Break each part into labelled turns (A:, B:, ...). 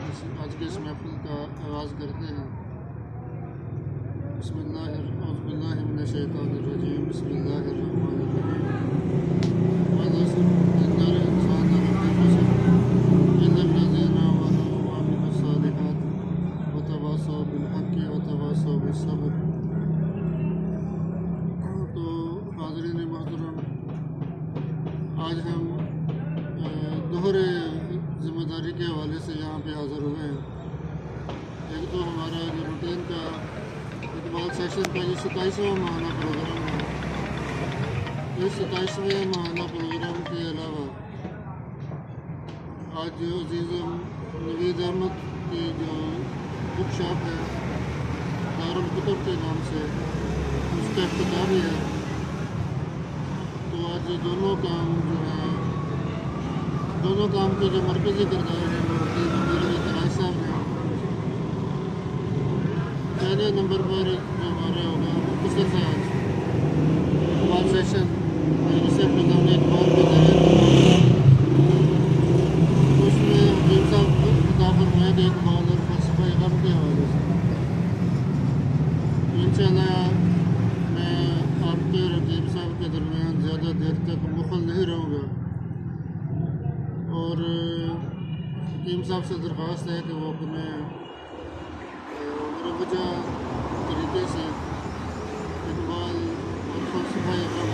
A: آج کے اس محفل کا آغاز کرتے ہیں۔ اعوذ باللہ من الشیطان الرجیم، بسم اللہ الرحمن الرحیم۔ وَالْعَصْرِ إِنَّ الْإِنسَانَ لَفِي خُسْرٍ إِلَّا الَّذِينَ آمَنُوا وَعَمِلُوا الصَّالِحَاتِ وَتَوَاصَوْا بِالْحَقِّ وَتَوَاصَوْا بِالصَّبْرِ۔ تو حاضرین محترم، آج ہم دوہرے ذمہ داری کے حوالے سے یہاں پہ حاضر ہوئے ہیں۔ ایک تو ہمارا جو روٹین کا اقبال سیشن کا جو 27واں ماہانہ پروگرام ہے، اس 27ویں ماہانہ پروگرام کے علاوہ آج جو عزیز نوید احمد کی جو بک شاپ ہے دارالکتب کے نام سے، اس کا افتتاح بھی ہے۔ تو آج دونوں کام کے جو مرکزی کردار ہیں وہ تراج صاحب ہیں۔ پہلے نمبر پر جو ہمارا ہوگا مختصر سا اقبال سیشن، جسے نظام اقبال کے تحت اس میں حکیم صاحب خطاب فرمائیں گے اقبال اور فلسفہ غم کے حوالے سے۔ انشاءاللہ میں آپ کے اور حکیم صاحب کے درمیان زیادہ دیر تک مخل نہیں رہوں گا، اور حکیم صاحب سے درخواست ہے کہ وہ اپنے مروجہ طریقے سے اقبال اور فلسفہ غم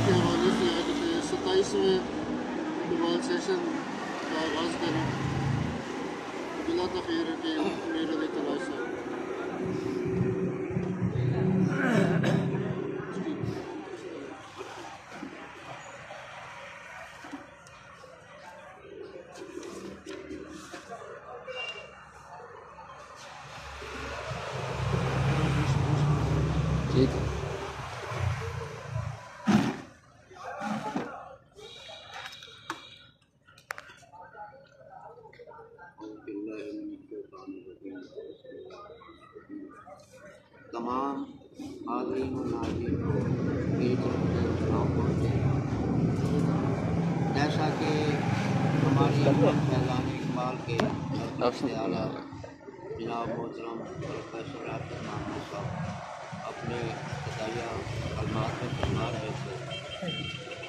A: کے حوالے سے آج کے 27ویں اقبال سیشن کا آغاز کریں۔ بلا تخیر کہ امیر علی تراج صاحب۔
B: ٹھیک ہے۔
C: تمام حاضرین و ناظرین کو میری طرف سے سلام پہنچے۔ جیسا کہ ہماری فیضان اقبال کے مرکز اعلیٰ جناب محترم پروفیسر عاطف محمد صاحب اپنے ابتدائیہ کلمات میں فرما رہے تھے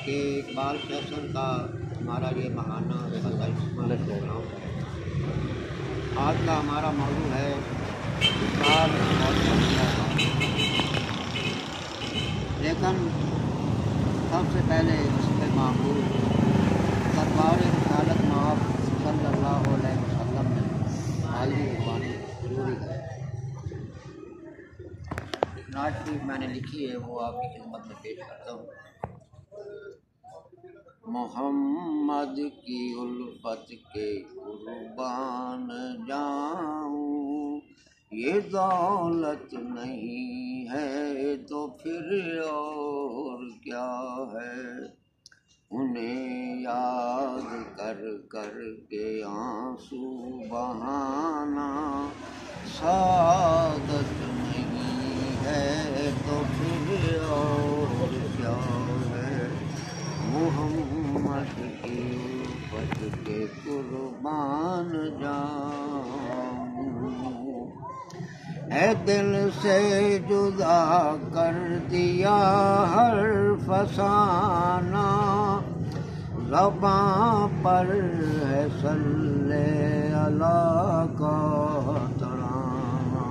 C: کہ اقبال سیشن کا ہمارا یہ ماہانہ 27واں پروگرام ہے۔ آج کا ہمارا موضوع ہے اقبال اور فلسفہ غم۔ لیکن سب سے پہلے اس کے معمول سرکار رسالت مآب صلی اللہ علیہ وسلم میں حاضری قربانی ضروری ہے۔ نعت شریف میں نے لکھی ہے، وہ آپ کی خدمت میں پیش کرتا ہوں۔ محمد کی الفت کے قربان جاؤں، یہ دولت نہیں ہے تو پھر اور کیا ہے۔ انہیں یاد کر کر کے آنسو بہانا سعادت نہیں ہے تو پھر اور کیا ہے۔ محمد کی الفت کے قربان جاؤں، اے دل سے جدا کر دیا ہر فسانہ، زباں پر ہے صلی اللہ کا ترانہ۔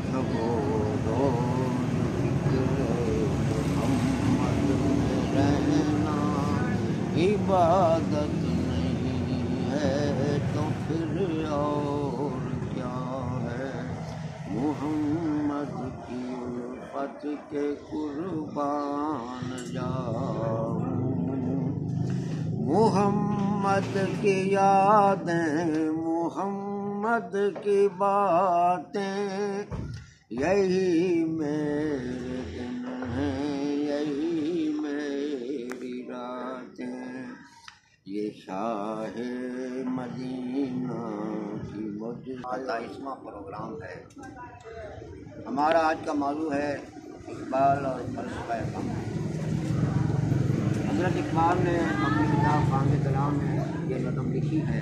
C: شب و روز فکر محمد میں رہنا عبادت نہیں ہے تو پھر اور کیا ہے۔ محمد کی الفت کے قربان جاؤں، محمد کی یادیں، محمد کی باتیں، یہی میرے دن ہیں، یہی میری راتیں۔ یہ شاہ مدینہ کی مجھ 27واں پروگرام ہے۔ ہمارا آج کا موضوع ہے اقبال اور فلسفہ غم۔ حضرت اقبال نے اپنی کتاب خانِ کلام میں یہ نظم لکھی ہے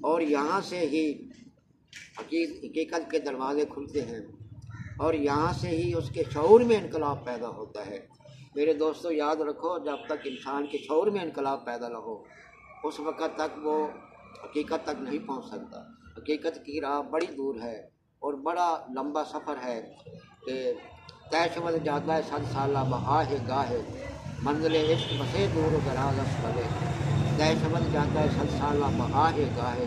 C: اور یہاں سے ہی حقیقت کے دروازے کھلتے ہیں اور یہاں سے ہی اس کے شعور میں انقلاب پیدا ہوتا ہے۔ میرے دوستو یاد رکھو، جب تک انسان کے شعور میں انقلاب پیدا نہ ہو اس وقت تک وہ حقیقت تک نہیں پہنچ سکتا۔ حقیقت کی راہ بڑی دور ہے اور بڑا لمبا سفر ہے کہ طے شود جاتا ہے 100 سالہ بہاہ گاہ، منزل عشق بسے دور و دراز اسفلے، طے شود جاتا ہے 100 سالہ بہاہ گاہ۔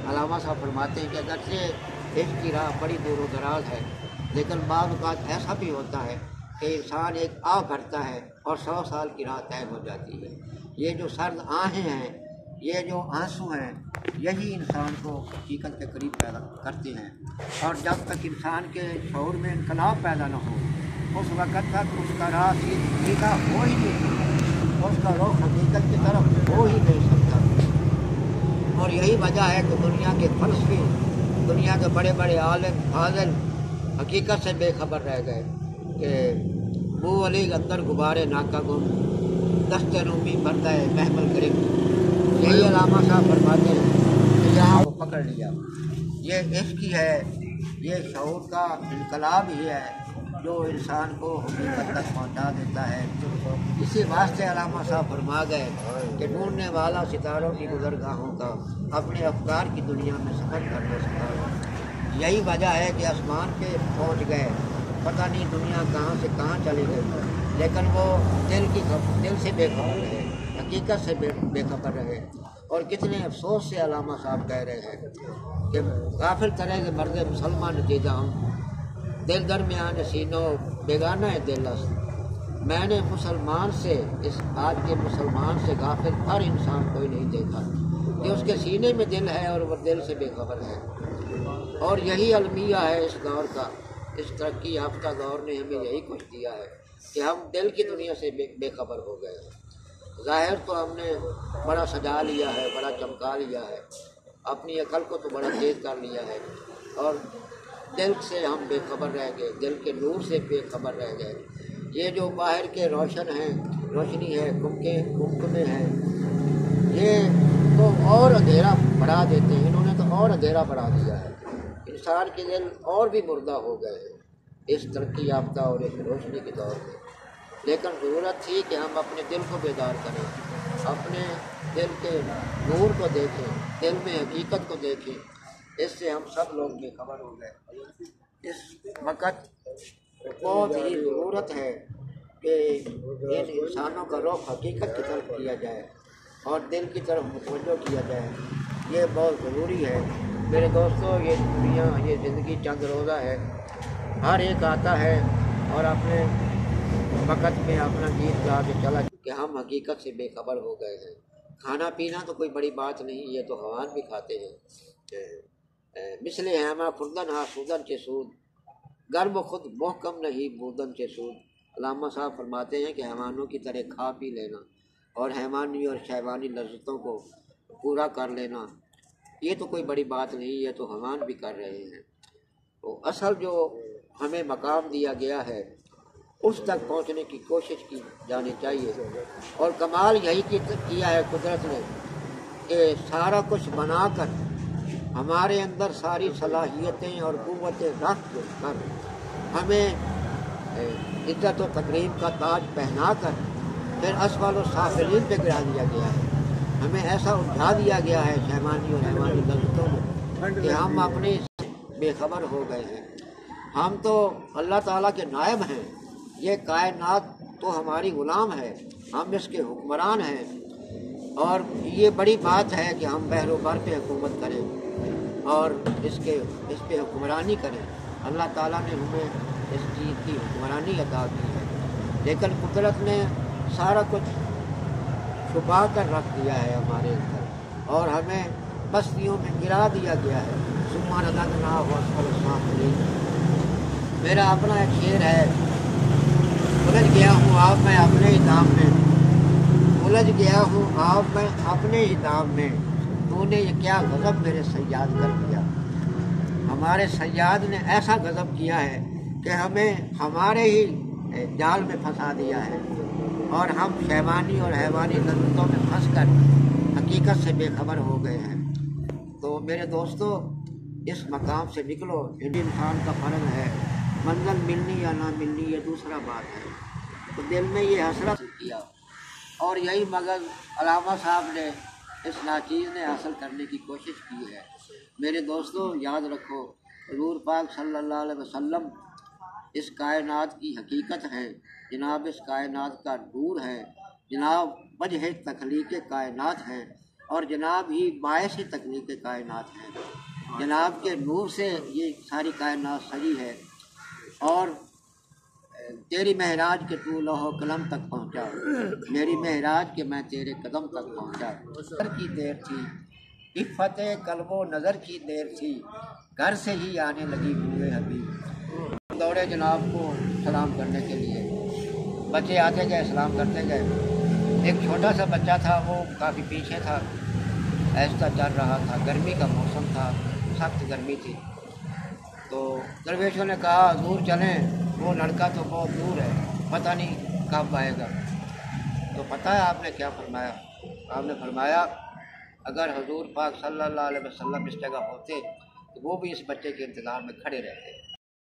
C: علامہ صاحب فرماتے ہیں کہ اگرچہ عشق کی راہ بڑی دور و دراز ہے لیکن بعض اوقات ایسا بھی ہوتا ہے کہ انسان ایک آہ بھرتا ہے اور 100 سال کی راہ طے ہو جاتی ہے۔ یہ جو سرد آہیں ہیں، یہ جو آنسو ہیں، یہی انسان کو حقیقت کے قریب پیدا کرتے ہیں، اور جب تک انسان کے شعور میں انقلاب پیدا نہ ہو اس وقت تک اس کا راہ سیدھا ہو ہی نہیں سکتا، اس کا رخ حقیقت کی طرف ہو ہی نہیں سکتا۔ اور یہی وجہ ہے کہ دنیا کے فلسفی، دنیا کے بڑے بڑے عالم فاضل حقیقت سے بے خبر رہ گئے کہ بو علی اندر غبارے ناکا گم، دست رومی بردہ محمل گرفت۔ یہی علامہ صاحب فرماتے ہیں کہ یہاں وہ پکڑ لیا۔ یہ عشق ہی ہے، یہ شعور کا انقلاب ہی ہے جو انسان کو حقیقت تک پہنچا دیتا ہے۔ اسی واسطے علامہ صاحب فرما گئے کہ ڈھونڈنے والا ستاروں کی گزرگاہوں کا اپنے افکار کی دنیا میں سفر کر نہ سکا۔ یہی وجہ ہے کہ آسمان پہ پہنچ گئے، پتہ نہیں دنیا کہاں سے کہاں چلی گئی، لیکن وہ دل سے بے خبر رہے، حقیقت سے بے خبر رہے۔ اور کتنے افسوس سے علامہ صاحب کہہ رہے ہیں کہ غافل طرح کے مرد مسلمان نتیجہ ہم، دل درمیان سینوں بیگانہ دل است، میں نے مسلمان سے، اس آج کے مسلمان سے غافل ہر انسان کوئی نہیں دیکھا کہ اس کے سینے میں دل ہے اور وہ دل سے بے خبر ہے۔ اور یہی المیہ ہے اس دور کا، اس ترقی یافتہ دور نے ہمیں یہی کچھ دیا ہے کہ ہم دل کی دنیا سے بے خبر ہو گئے ہیں۔ ظاہر تو ہم نے بڑا سجا لیا ہے، بڑا چمکا لیا ہے، اپنی عقل کو تو بڑا تیز کر لیا ہے، اور دل سے ہم بے خبر رہ گئے، دل کے نور سے بے خبر رہ گئے۔ یہ جو باہر کے روشنی ہے، کمکمے ہیں، یہ تو اور اندھیرا بڑھا دیتے ہیں، انہوں نے تو اور اندھیرا بڑھا دیا ہے۔ انسان کے دل اور بھی مردہ ہو گئے ہیں اس ترقی یافتہ اور اس روشنی کے دور میں۔ لیکن ضرورت تھی کہ ہم اپنے دل کو بیدار کریں، اپنے دل کے نور کو دیکھیں، دل میں حقیقت کو دیکھیں۔ اس سے ہم سب لوگ بے خبر ہو گئے۔ اس وقت بہت ہی ضرورت ہے کہ ان انسانوں کا رخ حقیقت کی طرف کیا جائے اور دل کی طرف متوجہ کیا جائے، یہ بہت ضروری ہے۔ میرے دوستو، یہ دنیا، یہ زندگی چند روزہ ہے، ہر ایک آتا ہے اور اپنے وقت میں اپنا گیت گا کے چلا کہ ہم حقیقت سے بے خبر ہو گئے ہیں۔ کھانا پینا تو کوئی بڑی بات نہیں، یہ تو حیوان بھی کھاتے ہیں۔ مثل ہیما خوردن آسودن کے سود، گرم خود محکم نہیں بودن کے سود۔ علامہ صاحب فرماتے ہیں کہ حیوانوں کی طرح کھا پی لینا اور حیوانی اور شیوانی لذتوں کو پورا کر لینا، یہ تو کوئی بڑی بات نہیں، یہ تو حیوان بھی کر رہے ہیں۔ تو اصل جو ہمیں مقام دیا گیا ہے اس تک پہنچنے کی کوشش کی جانی چاہیے، اور کمال یہی کیا ہے قدرت نے کہ سارا کچھ بنا کر ہمارے اندر ساری صلاحیتیں اور قوتیں رکھ کر ہمیں عزت و تقریب کا تاج پہنا کر پھر اسفل و سافلین پہ گرا دیا گیا ہے۔ ہمیں ایسا اٹھا دیا گیا ہے شیمانی اور حیوانی لذتوں میں کہ ہم اپنے بے خبر ہو گئے ہیں۔ ہم تو اللہ تعالیٰ کے نائب ہیں، یہ کائنات تو ہماری غلام ہے، ہم اس کے حکمران ہیں، اور یہ بڑی بات ہے کہ ہم بحر و بر پہ حکومت کریں اور اس پہ حکمرانی کریں۔ اللہ تعالیٰ نے ہمیں اس چیز کی حکمرانی عطا کی ہے، لیکن قدرت نے سارا کچھ چھپا کر رکھ دیا ہے ہمارے اندر اور ہمیں بستیوں میں گرا دیا گیا ہے۔ ثم رددناہ اسفل سافلین، میرا اپنا ایک شعر ہے، الجھ گیا ہوں آپ میں اپنے ہی دام میں، الجھ گیا ہوں آپ میں اپنے ہی دام میں، تو نے یہ کیا غضب میرے صیاد کر دیا۔ ہمارے صیاد نے ایسا غضب کیا ہے کہ ہمیں ہمارے ہی جال میں پھنسا دیا ہے، اور ہم شیوانی اور حیوانی لذتوں میں پھنس کر حقیقت سے بے خبر ہو گئے ہیں۔ تو میرے دوستو اس مقام سے نکلو، انسان کا فرض ہے، منزل ملنی یا نہ ملنی یہ دوسرا بات ہے۔ تو دل میں یہ حسرت کیا، اور یہی مغز علامہ صاحب نے اس ناچیز نے حاصل کرنے کی کوشش کی ہے۔ میرے دوستو یاد رکھو، حضور پاک صلی اللہ علیہ وسلم اس کائنات کی حقیقت ہے، جناب اس کائنات کا نور ہے، جناب وجہ تخلیق کائنات ہے، اور جناب ہی باعث تخلیق کائنات ہے۔ جناب کے نور سے یہ ساری کائنات سجی ہے، اور تیری معراج کے تو لوح و قلم تک پہنچا، میری معراج کے میں تیرے قدم تک پہنچا۔ نظر کی دیر تھی، عفت قلب و نظر کی دیر تھی، گھر سے ہی آنے لگی ہوئے حبیب۔ دوڑے جناب کو سلام کرنے کے لیے، بچے آتے گئے سلام کرتے گئے۔ ایک چھوٹا سا بچہ تھا، وہ کافی پیچھے تھا، ایسا چل رہا تھا، گرمی کا موسم تھا، سخت گرمی تھی۔ تو درویشوں نے کہا حضور چلیں، وہ لڑکا تو بہت دور ہے، پتہ نہیں کب آئے گا۔ تو پتہ ہے آپ نے کیا فرمایا؟ آپ نے فرمایا اگر حضور پاک صلی اللہ علیہ وسلم اس جگہ ہوتے تو وہ بھی اس بچے کے انتظار میں کھڑے رہتے۔